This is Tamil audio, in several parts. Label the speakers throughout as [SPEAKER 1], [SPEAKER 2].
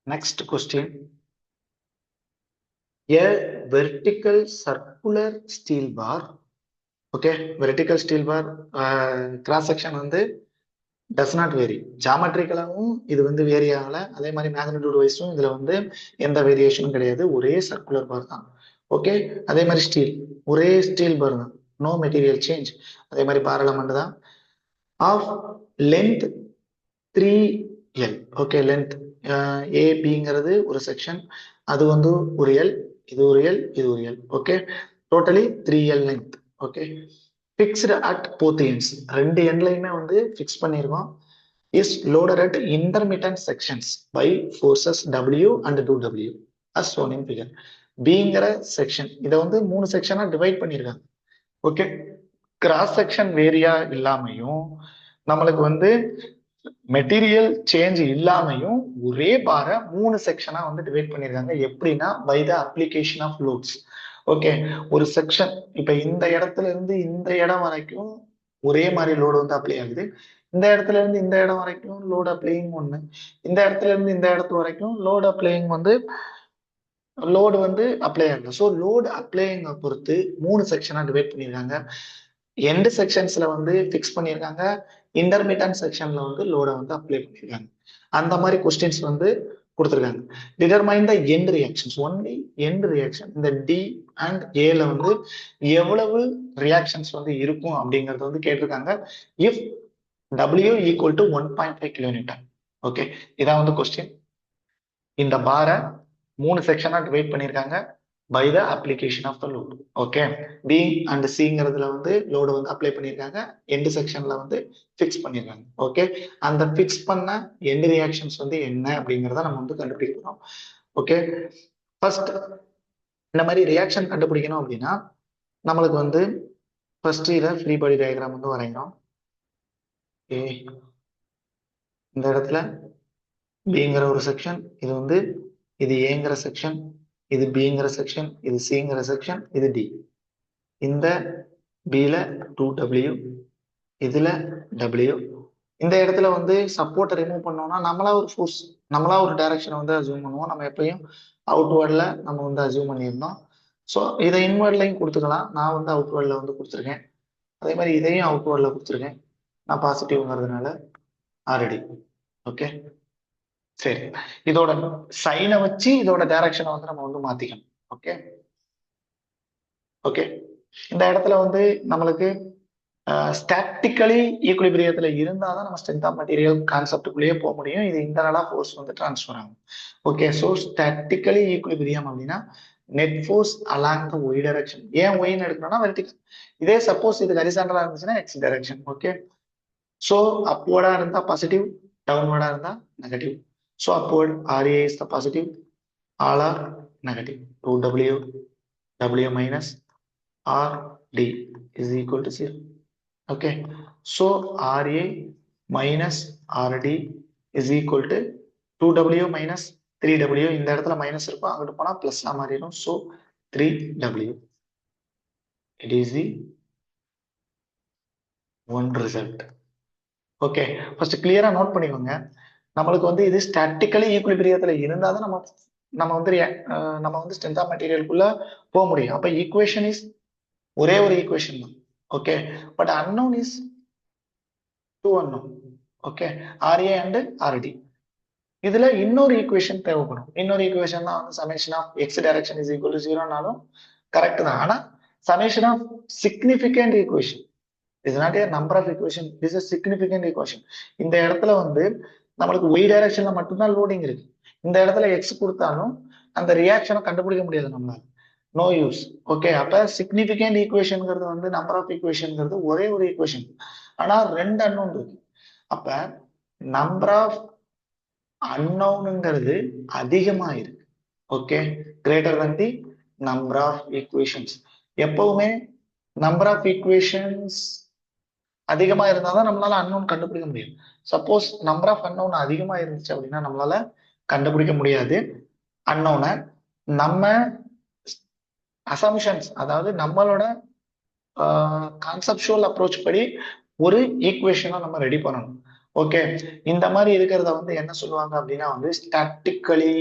[SPEAKER 1] Next question. A vertical circular steel bar. Okay, vertical steel bar cross section வந்து does not vary. ஜாமெட்ரிக்கலாவும் இது வந்து வேரி ஆகல. அதே மாதிரி மேக்னிடியூட் வைஸும் இதுல வந்து எந்த வேரியேஷனும் கிடையாது. ஒரே சர்க்குலர் பார் தான். ஓகே, அதே மாதிரி ஸ்டீல், ஒரே ஸ்டீல் பார் தான். No material change. அதே மாதிரி பார் எலமெண்ட் தான். Of length 3L. Okay, length ஏபிங்கிறது ஒரு செக்ஷன், அது வந்து ஒரு எல், இது ஒரு எல், இது ஒரு L. Okay, totally 3L length. Okay, fixed at both ends, ரெண்டு எண்ட்லையுமே வந்து ஃபிக்ஸ் பண்ணியிருக்கோம். Is loaded at intermittent sections by forces W and 2W as shown in figure. பிங்கிற செக்ஷன் இதை வந்து 3 செக்ஷனா டிவைட் பண்ணியிருக்காங்க. ஓகே, கிராஸ் செக்ஷன் வேரியா இல்லாமையும் நம்மளுக்கு வந்து மெட்டீரியல் சேஞ்ச் இல்லாமையும் ஒரே பார 3 செக்ஷனா வந்து டிவைட் பண்ணிருக்காங்க. எப்படின்னா by the application of loads. Okay, ஒரு செக்ஷன் இப்ப இந்த இடத்துல இருந்து இந்த இடம் வரைக்கும் ஒரே மாதிரி லோடு வந்து அப்ளை ஆகுது. இந்த இடத்துல இருந்து இந்த இடம் வரைக்கும் லோடு அப்ளைங் ஒண்ணு, இந்த இடத்துல இருந்து இந்த இடத்து வரைக்கும் லோடு அப்ளைங் வந்து லோடு வந்து அப்ளை ஆகுது. ஸோ லோடு அப்ளைங்க பொறுத்து 3 செக்ஷனா டிவைட் பண்ணியிருக்காங்க. எண்ட் செக்ஷன்ஸ்ல வந்து ஃபிக்ஸ் பண்ணியிருக்காங்க, இன்டர்மீடியன்ட் செக்ஷன்ல வந்து லோட வந்து அப்ளை பண்ணியிருக்காங்க. அந்த மாதிரி கொஸ்டின்ஸ் வந்து கொடுத்துருக்காங்க. Determine the end reactions, only end reaction. இந்த டி அண்ட் ஏல வந்து எவ்வளவு ரியாக்ஷன்ஸ் வந்து இருக்கும் அப்படிங்கறது வந்து கேட்டிருக்காங்க. If W equal to 1.5 kilometre. Okay, இதான் வந்து கொஸ்டின். இந்த பார 3 செக்ஷனா டிவைட் பண்ணியிருக்காங்க by the application of the load. Okay, B and சிங்கிறதுல வந்து லோடு வந்து அப்ளை பண்ணியிருக்காங்க, எண்ட் செக்ஷன்ல வந்து ஃபிக்ஸ் பண்ணியிருக்காங்க. ஓகே, அந்த ஃபிக்ஸ் பண்ண எண்ட் ரியாக்ஷன்ஸ் வந்து என்ன அப்படிங்கிறத நம்ம வந்து கண்டுபிடிக்கிறோம். ஓகே, ஃபர்ஸ்ட் இந்த மாதிரி ரியாக்ஷன் கண்டுபிடிக்கணும் அப்படின்னா நம்மளுக்கு வந்து ஃபர்ஸ்ட் இதை ஃப்ரீ பாடி டயக்ராம் வந்து வரைகிறோம். ஓகே, இந்த இடத்துல பிங்கிற ஒரு செக்ஷன், இது வந்து இது ஏங்கிற செக்ஷன், இது பிங்கிற செக்ஷன், இது சிங்கிற செக்ஷன், இது டி. இந்த பில 2W, இதுல W. இந்த இடத்துல வந்து சப்போர்ட்டை ரிமூவ் பண்ணோம்னா நம்மளா ஒரு ஃபோர்ஸ், நம்மளா ஒரு டைரக்ஷனை வந்து அசியூம் பண்ணுவோம். நம்ம எப்பயும் அவுட்வேர்ட்ல நம்ம வந்து அசியூம் பண்ணியிருந்தோம். ஸோ இதை இன்வேர்ட்லையும் கொடுத்துக்கலாம். நான் வந்து அவுட்வேர்ட்ல வந்து கொடுத்துருக்கேன். அதே மாதிரி இதையும் அவுட்வேர்ட்ல கொடுத்துருக்கேன். நான் பாசிட்டிவ்ங்கிறதுனால ஆல்ரெடி. ஓகே, சரி, இதோட சைனை வச்சு இதோட டைரக்ஷனை வந்து நம்ம வந்து மாத்திக்கணும். ஓகே ஓகே, இந்த இடத்துல வந்து நம்மளுக்கு ஸ்டாட்டிக்கலி ஈக்குலிபிரியத்துல இருந்தாதான் நம்ம ஸ்ட்ரென்த் ஆஃப் மெட்டீரியல் கான்செப்டுக்குள்ளேயே போக முடியும். இது இன்டர்னலா ஃபோர்ஸ் வந்து டிரான்ஸ்ஃபர் ஆகும். ஓகே, ஸோ ஸ்டாட்டிக்கலி ஈக்குலிபிரியம் அப்படின்னா net force along the Y direction. ஏன் ஒய்ன்னு எடுக்கணும்னா வெர்டிகல். இதே சப்போஸ் இது ஹரிசாண்டலா இருந்துச்சுன்னா எக்ஸ் டைரக்ஷன். ஓகே, ஸோ அப்வர்டா இருந்தா பாசிட்டிவ், டவுன்வர்டா இருந்தா negative. So upward RA is the positive, all are negative. 2W W minus RD is equal to 0. Okay, so RA minus RD is equal to 2W minus 3W. இந்த இடத்துல மைனஸ் இருக்கும், அங்கிட்டு போனா பிளஸ் மாறிடும். So 3W. It is the one result. Okay, first கிளியரா நோட் பண்ணிக்கோங்க. நம்மளுக்கு வந்து இது ஸ்டாட்டிக்கலி ஈக்குலிபிரியத்துல இருந்தாதான் நம்ம வந்து ஸ்ட்ரென்த் ஆஃப் மெட்டீரியலுக்குள்ள போக முடியும். அப்ப ஈக்குவேஷன் இஸ் ஒரே ஒரு ஈக்குவேஷன் தான். Okay, but unknown is two unknown. Okay, RA and RD. இதுல இன்னொரு ஈக்குவேஷன் தேவைப்படும். இன்னொரு ஈக்குவேஷன் தான் வந்து summation of x direction is equal to 0னாலும் கரெக்ட் தான். ஆனா summation of significant equation is not a number of equation, is a significant equation. இந்த இடத்துல வந்து நம்மளுக்கு ஒய் டைரக்ஷன்ல மட்டும்தான் லோடிங் இருக்கு. இந்த இடத்துல எக்ஸ் கொடுத்தாலும் அந்த ரியாக்ஷனை கண்டுபிடிக்க முடியாது நம்மளால. No use. ஓகே, அப்ப சிக்னிபிகண்ட் ஈக்குவேஷன்ங்கிறது வந்து நம்பர் ஆஃப் ஈக்குவேஷன்ங்கிறது ஒரே ஒரு ஈக்குவேஷன், ஆனா ரெண்டு அன்னோன் இருக்கு. அப்ப நம்பர் ஆஃப் அன்னோனுங்கிறது அதிகமா இருக்கு. Okay, greater than the number of equations. எப்பவுமே நம்பர் ஆஃப் ஈக்குவேஷன்ஸ் அதிகமா இருந்தாதான் நம்மளால அன்னோன் கண்டுபிடிக்க முடியும். சப்போஸ் நம்பர் ஆஃப் அன்னோன் அதிகமா இருந்துச்சு அப்படின்னா நம்மளால கண்டுபிடிக்க முடியாது அன்னோனை. நம்ம அசம்ஷன்ஸ், அதாவது நம்மளோட கான்செப்சுவல் அப்ரோச் படி ஒரு ஈக்குவேஷனை நம்ம ரெடி பண்ணணும். ஓகே, இந்த மாதிரி இருக்கிறத வந்து என்ன சொல்லுவாங்க அப்படின்னா வந்து ஸ்டாட்டிக்கலி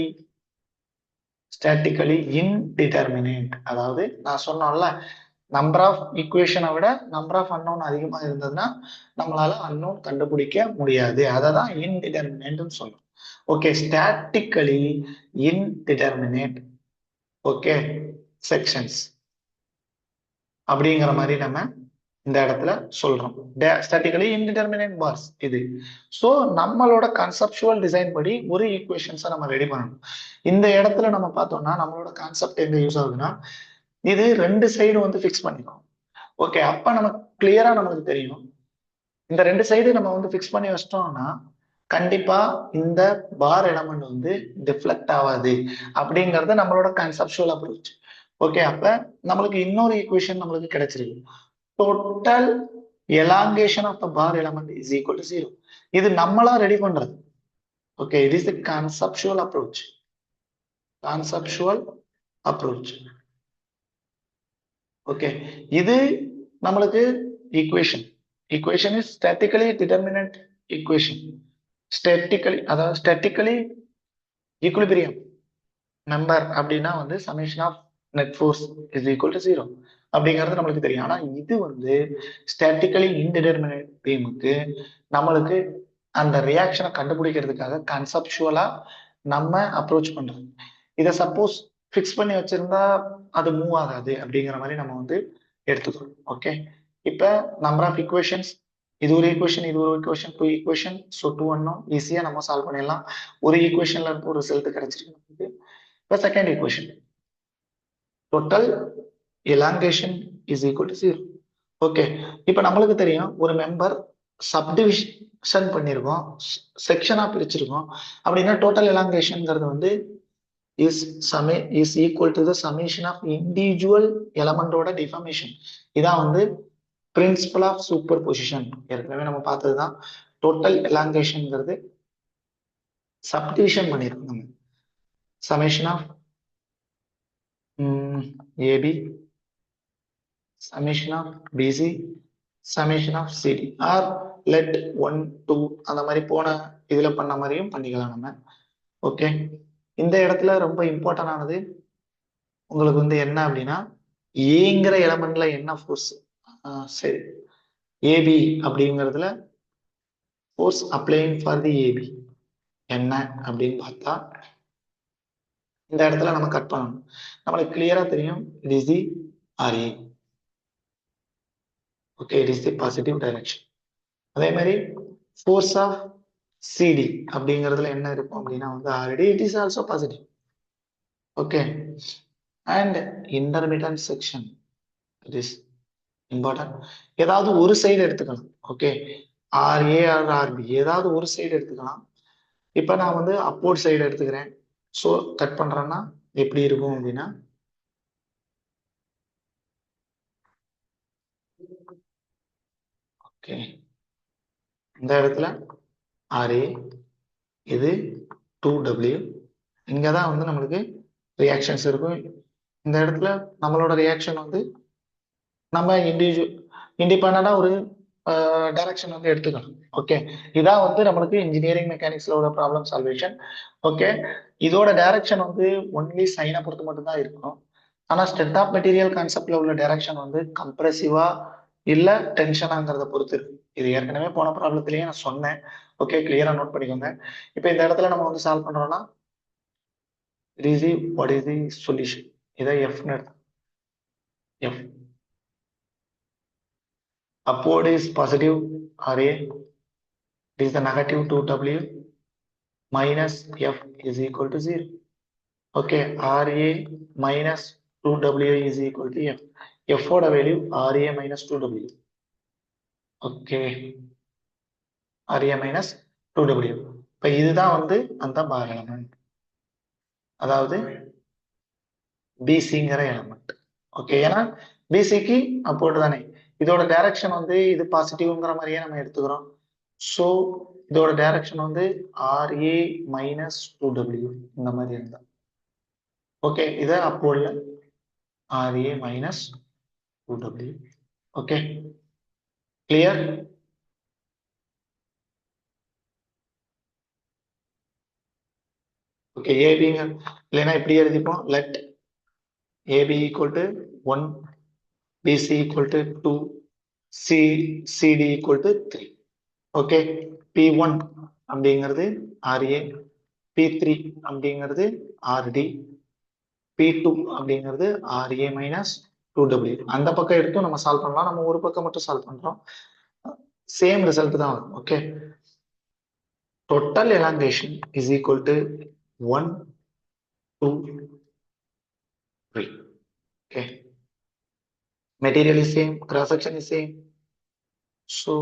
[SPEAKER 1] இன்டிடெர்மினேட். அதாவது நான் சொன்னோம்ல, நம்பர் ஆஃப் ஈக்குவேஷனை விட நம்பர் ஆஃப் அன்னோன் அதிகமா இருந்ததுன்னா நம்மளால அன்னோன் கண்டுபிடிக்க முடியாது. அதை தான் இன்டிடெர்மினேட்னு சொல்றோம். Okay, statically indeterminate okay sections அப்படிங்கிற மாதிரி நம்ம இந்த இடத்துல சொல்றோம். ஸ்டாட்டிக்கலி இன்டிடெர்மினேட் பார்ஸ் இது. ஸோ நம்மளோட கன்செப்சுவல் டிசைன் படி ஒரு ஈக்குவேஷன்ஸை நம்ம ரெடி பண்ணணும். இந்த இடத்துல நம்ம பார்த்தோம்னா நம்மளோட கான்செப்ட் எங்க யூஸ் ஆகுதுன்னா, இது ரெண்டு சைடு வந்து ஃபிக்ஸ் பண்ணிக்கும். ஓகே, அப்ப நமக்கு கிளியரா நமக்கு தெரியும், இந்த ரெண்டு சைடு நம்ம வந்து ஃபிக்ஸ் பண்ணி வச்சிட்டோம்னா கண்டிப்பா இந்த பார் எலமெண்ட் வந்து டிஃப்ளெக்ட் ஆகாது அப்படிங்கறது நம்மளோட கன்செப்சுவல் அப்ரோச். ஓகே, அப்ப நம்மளுக்கு இன்னொரு ஈக்குவேஷன் நம்மளுக்கு கிடைச்சிருக்கு. Total elongation of the bar element is equal to 0. இது நம்மளா ரெடி பண்றது. Okay, it is the conceptual approach. Okay, இது நம்மளுக்கு equation is statically determinant equation. அதாவது ஸ்டாட்டிக்கலி ஈக்குலிபிரியம் மெம்பர் அப்படின்னா வந்து summation of net force is equal to 0 அப்படிங்கிறது நம்மளுக்கு தெரியும். ஆனா இது வந்து ஸ்டாட்டிக்கலி இன்டிடெர்மினேட் பீமுக்கு நம்மளுக்கு அந்த ரியாக்ஷனை கண்டுபிடிக்கிறதுக்காக கன்செப்சுவலா நம்ம அப்ரோச் பண்றோம். இதை சப்போஸ் ஃபிக்ஸ் பண்ணி வச்சிருந்தா அது மூவ் ஆகாது அப்படிங்கிற மாதிரி நம்ம வந்து எடுத்துக்கிறோம். ஓகே, இப்ப நம்பர் ஆஃப் ஈக்குவேஷன்ஸ், இது ஒரு ஈக்குவேஷன், இது ஒரு ஈக்குவேஷன், 2 ஈக்குவேஷன். ஸோ 2 அன்னோன் ஈஸியா நம்ம சால்வ் பண்ணிடலாம். ஒரு ஈக்குவேஷன்ல இருந்து ஒரு ரிசல்ட் கிடைச்சிருக்கு. இப்ப second equation, total elongation is equal to 0. Okay, இப்ப நம்மளுக்கு தெரியும் ஒரு மெம்பர் சப்டிவிஷன் பண்ணிருக்கோம், செக்ஷனா பிரிச்சிருக்கோம் அப்படின்னா டோட்டல் எலாங்கேஷன்ங்கிறது வந்து is equal to the summation of individual எலமெண்டோட டிஃபர்மேஷன். இதான் வந்து பிரின்சிபல் ஆஃப் சூப்பர் பொசிஷன். ஏற்கனவே நம்ம பார்த்ததுதான். டோட்டல் எலாங்கேஷன்ங்கிறது சப்டிவிஷன் பண்ணிருக்கோம் நம்ம. Summation of AB, summation of BC, summation of CD, or let 1 2 அந்த மாதிரி போன இதுல பண்ண மாதிரியும் பண்ணிக்கலாம் நம்ம. ஓகே, இந்த இடத்துல ரொம்ப இம்பார்ட்டன் ஆனது உங்களுக்கு வந்து என்ன அப்படின்னா, ஏங்கிற எலமெண்ட்ல என்ன ஃபோர்ஸ், சரி ஏபி அப்படிங்கிறதுல force applying for the AB என்ன அப்படின்னு பார்த்தா இந்த இடத்துல நம்ம கட் பண்ணணும். நம்மளுக்கு கிளியரா தெரியும் it is the RA. Okay, it is the positive direction. அதே மாதிரி ஃபோர்ஸ் ஆஃப் சிடி அப்படிங்கிறதுல என்ன இருக்கும் அப்படின்னா வந்து already it is also positive. Okay, and intermittent section it is important. ஏதாவது ஒரு சைடு எடுத்துக்கலாம். ஓகே, ஆர்ஏ ஆர் ஆர்பி ஏதாவது ஒரு சைடு எடுத்துக்கலாம். இப்ப நான் வந்து அப்போர்ட் சைடு எடுத்துக்கிறேன். ஸோ கட் பண்றேன்னா எப்படி இருக்கும் அப்படின்னா, ஓகே இந்த இடத்துல ஆர்ஏ, இது 2W, இங்கதான் வந்து நம்மளுக்கு ரியாக்ஷன்ஸ் இருக்கும். இந்த இடத்துல நம்மளோட ரியாக்ஷன் வந்து நம்ம இண்டிபெண்டா ஒரு டைரக்ஷன் வந்து எடுத்துக்கணும். ஓகே, இதான் வந்து நம்மளுக்கு இன்ஜினியரிங் மெக்கானிக்ஸ்ல உள்ள ப்ராப்ளம் சால்வேஷன். ஓகே, இதோட டைரக்ஷன் வந்து ஒன்லி சைனை பொறுத்து மட்டும்தான் இருக்கும். ஆனா ஸ்ட்ரென்த் ஆஃப் மெட்டீரியல் கான்செப்ட்ல உள்ள டைரக்ஷன் வந்து கம்ப்ரெசிவா இல்ல டென்ஷனாங்கிறத பொறுத்து இருக்கு. இது ஏற்கனவே போன ப்ராப்ளத்திலேயே நான் சொன்னேன். ஓகே, கிளியரா நோட் பண்ணிக்கோங்க. இப்போ இந்த இடத்துல நம்ம வந்து சால்வ் பண்றோம்னா வாட் இஸ் தி சொல்யூஷன், இதை F F upward is positive RA, it is the negative 2W minus F is equal to 0. Okay, RA minus 2W is equal to F. F ஓட value RA minus 2W. Okay, RA minus 2W. இப்போ இதுதான் வந்து அந்த பார் எலமெண்ட், அதாவது பிசிங்கிற எலமெண்ட். ஓகே, ஏன்னா பிசிக்கு அப்போர்ட் தானே, இதோட டைரக்ஷன் வந்து இது பாசிட்டிவ்ங்கிற மாதிரியே நம்ம எடுத்துக்கிறோம். ஸோ இதோட டைரக்ஷன் வந்து RA minus 2W இந்த மாதிரி இருந்தா ஓகே, இதை அப்போர்ட்ல RA minus 2W. Okay, clear? Okay, ஏபிங்க இல்லைன்னா இப்படி எழுதிப்போம். Let AB equal to 1, BC equal to 2, CD equal to 3. Okay, P1 அப்படிங்கிறது RA, P3 அப்படிங்கிறது RD, P2 அப்படிங்கிறது RA மைனஸ் 2W. அந்த பக்கம் எடுத்தும் நம்ம சால்வ் பண்ணலாம், நம்ம ஒரு பக்கம் மட்டும் சால்வ் பண்றோம், சேம் ரிசல்ட் தான் வரும். Okay, total elongation is equal to 1, 2, 3. Okay, material is same, cross section is same, so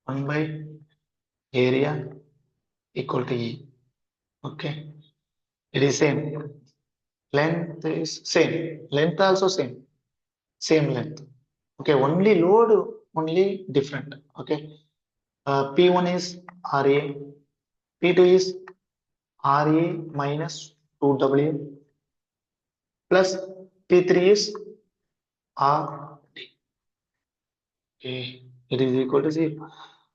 [SPEAKER 1] 1 by area equal to E. Okay, it is same, length is same, length also same length. Okay, only load only different. Okay, P1 is RA, P2 is RA minus 2W plus P3 is RD. Okay, it is equal to 0.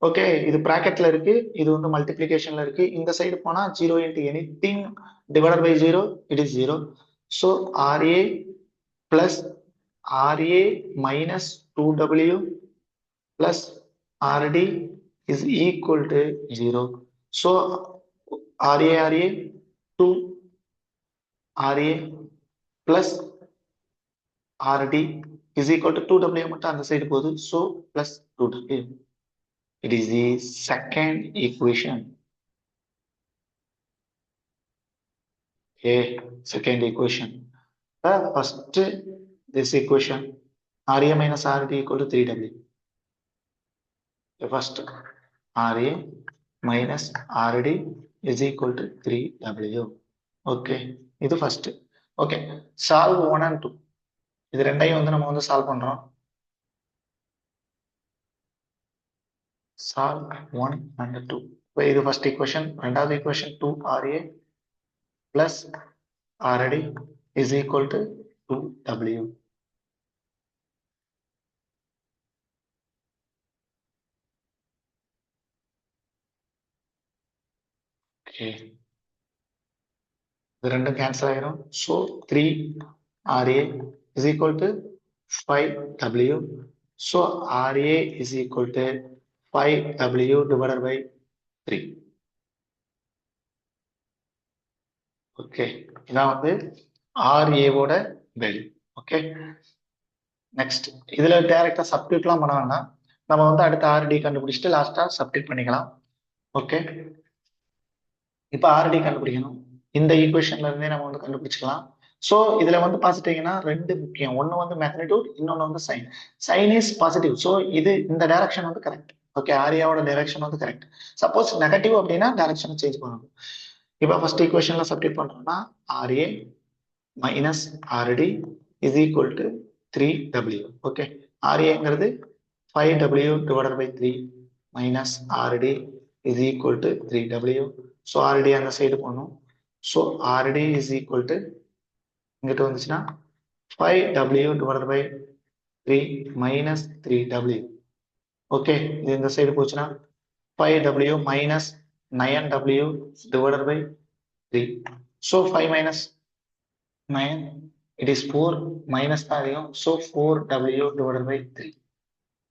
[SPEAKER 1] Okay, இது பிராக்கெட்ல இருக்கு, இது வந்து மல்டிபிளிகேஷன்ல இருக்கு. இந்த சைடு போனா 0 into anything divided by 0, it is 0. So RA plus RA minus 2W plus RD is equal to 0. So RA 2 RA plus RD is equal to 2W மட்டும் அந்த சைடு போகுது. So plus 2W. It is the second equation. Okay, second equation. First, this equation RA minus RD equal to 3W. The first RA minus RD is equal to 3W. Okay, இது first. Okay, solve 1 and 2. இது ரெண்டையும் வந்து நம்ம வந்து சால்வ் பண்றோம். Solve 1 and 2. இது first equation. ரெண்டாவது equation 2RA plus RD is equal to 2W. Okay, இது ரெண்டும் கேன்சல் ஆயிரும். So 3RA is equal to 5W. So RA is equal to 5W divided by 3. Okay, இதான் வந்து RA ஓட வேல்யூ. ஓகே, நெக்ஸ்ட் இதுல டைரக்டா சப்ஸ்டிட்யூட்லாம் பண்ண வேண்டாம், நம்ம வந்து அடுத்த RD கண்டுபிடிச்சிட்டு லாஸ்டா சப்ஸ்டிட்யூட் பண்ணிக்கலாம். ஓகே, இப்போ RD கண்டுபிடிக்கணும். இந்த ஈக்குவேஷன்ல இருந்தே நம்ம வந்து கண்டுபிடிச்சிக்கலாம். ஸோ இதுல வந்து பார்த்துட்டீங்கன்னா ரெண்டு முக்கியம், ஒன்னு வந்து மேக்னிடியூட், இன்னொன்னு வந்து sign. Sign is positive, so இது இந்த டைரக்ஷன் வந்து கரெக்ட். ஓகே, ஆரியாவோட டைரக்ஷன் வந்து கரெக்ட். சப்போஸ் நெகட்டிவ் அப்படின்னா டைரக்ஷன் சேஞ்ச் பண்ணணும். இப்போ ஃபர்ஸ்ட் ஈக்குவேஷன்ல சப்ஸ்டிட்யூட் பண்றோம்னா RA minus RD is equal to 3W. Okay, RAங்கிறது 5W divided by 3 minus RD is equal to 3W. So RD அந்த சைடு போகணும். So RD is equal to இங்கிட்ட வந்துச்சுன்னா 5W divided by 3 minus 3W. Okay, இது இந்த சைடு போச்சுன்னா 5W minus 9W divided by 3. So 5 minus 9, it is 4, minus தான் அதிகம். So 4W divided by 3.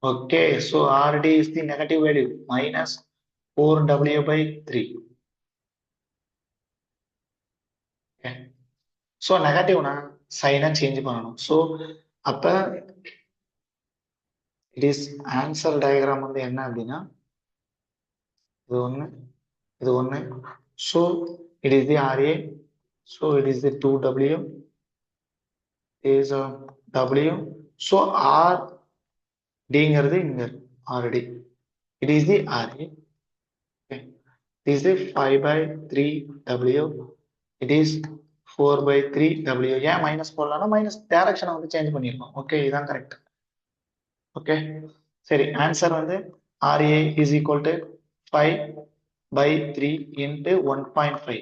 [SPEAKER 1] Okay, so RD is the negative value, minus 4W by 3. Okay, so negative na sign change பண்ணணும். So அப்ப it is answer diagram வந்து என்ன அப்படின்னா இது ஒண்ணு, இது ஒண்ணு. So it is the RA, so it is the 2W is W. So R Dங்கிறது இங்க RD, it is the RA. Okay, this is the 5 by 3W, it is 4 by 3W. ஏன் மைனஸ் போடலாம்னா மைனஸ் டைரக்ஷனை வந்து சேஞ்ச் பண்ணிருக்கோம். ஓகே, இதான் கரெக்ட். ஓகே, சரி, ஆன்சர் வந்து RA is equal to 5 by 3 into 1.5.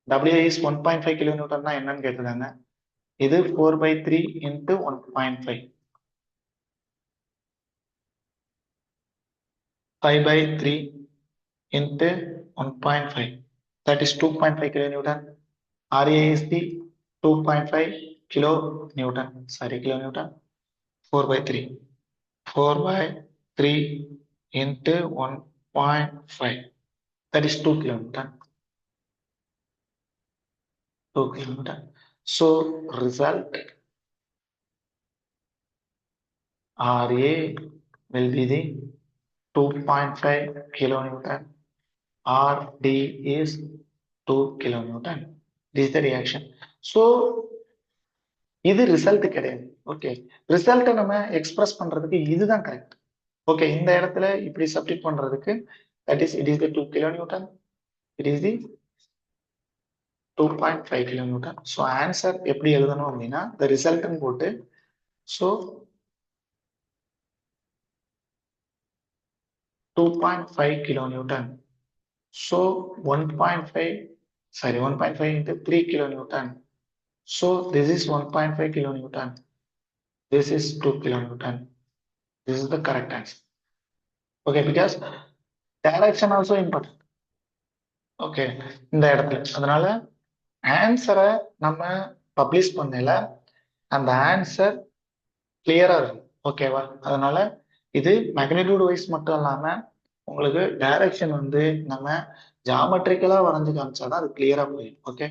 [SPEAKER 1] W is 1.5 kilonewton தான் என்னன்னு கேட்டிருக்காங்க. இது 4 by 3 into 1.5. 5 by 3 into 1.5. That is 2.5 kilonewton. RA is the 2.5 kilonewton. Sorry, kilonewton. 4 by 3. 4 by 3 into 1.5. That is 2 kilonewton. 2 kilonewton. So result RA will be the 2.5 kilonewton. RD is 2 kilonewton. This is the reaction. So இது ரிசல்ட் கிடையாது. ஓகே, ரிசல்ட்டை நம்ம எக்ஸ்பிரஸ் பண்றதுக்கு இதுதான் கரெக்ட். ஓகே, இந்த இடத்துல இப்படி சப்ஸ்டிட் பண்றதுக்கு that is it is the 2 kilonewton. It is the 2.5 kilonewton. So answer எப்படி எழுதணும் அப்படின்னா the ரிசல்ட்னு போட்டு so 2.5 kilonewton. So 1.5, sorry, 1.5 into 3 kilonewton. So this is 1.5 kilonewton. This is 2 kilonewton. This is the correct answer. Okay, because direction also important. Okay, இந்த இடத்துல அதனால ஆன்சரை நம்ம பப்ளிஷ் பண்ணல, அந்த ஆன்சர் கிளியரா இருக்கும். ஓகேவா? அதனால இது மேக்னிடியூட் வைஸ் மட்டும் இல்லாம உங்களுக்கு டைரக்ஷன் வந்து நம்ம ஜாமெட்ரிக்கலா வரைஞ்சு காமிச்சாதான் அது கிளியரா புரியும். ஓகே.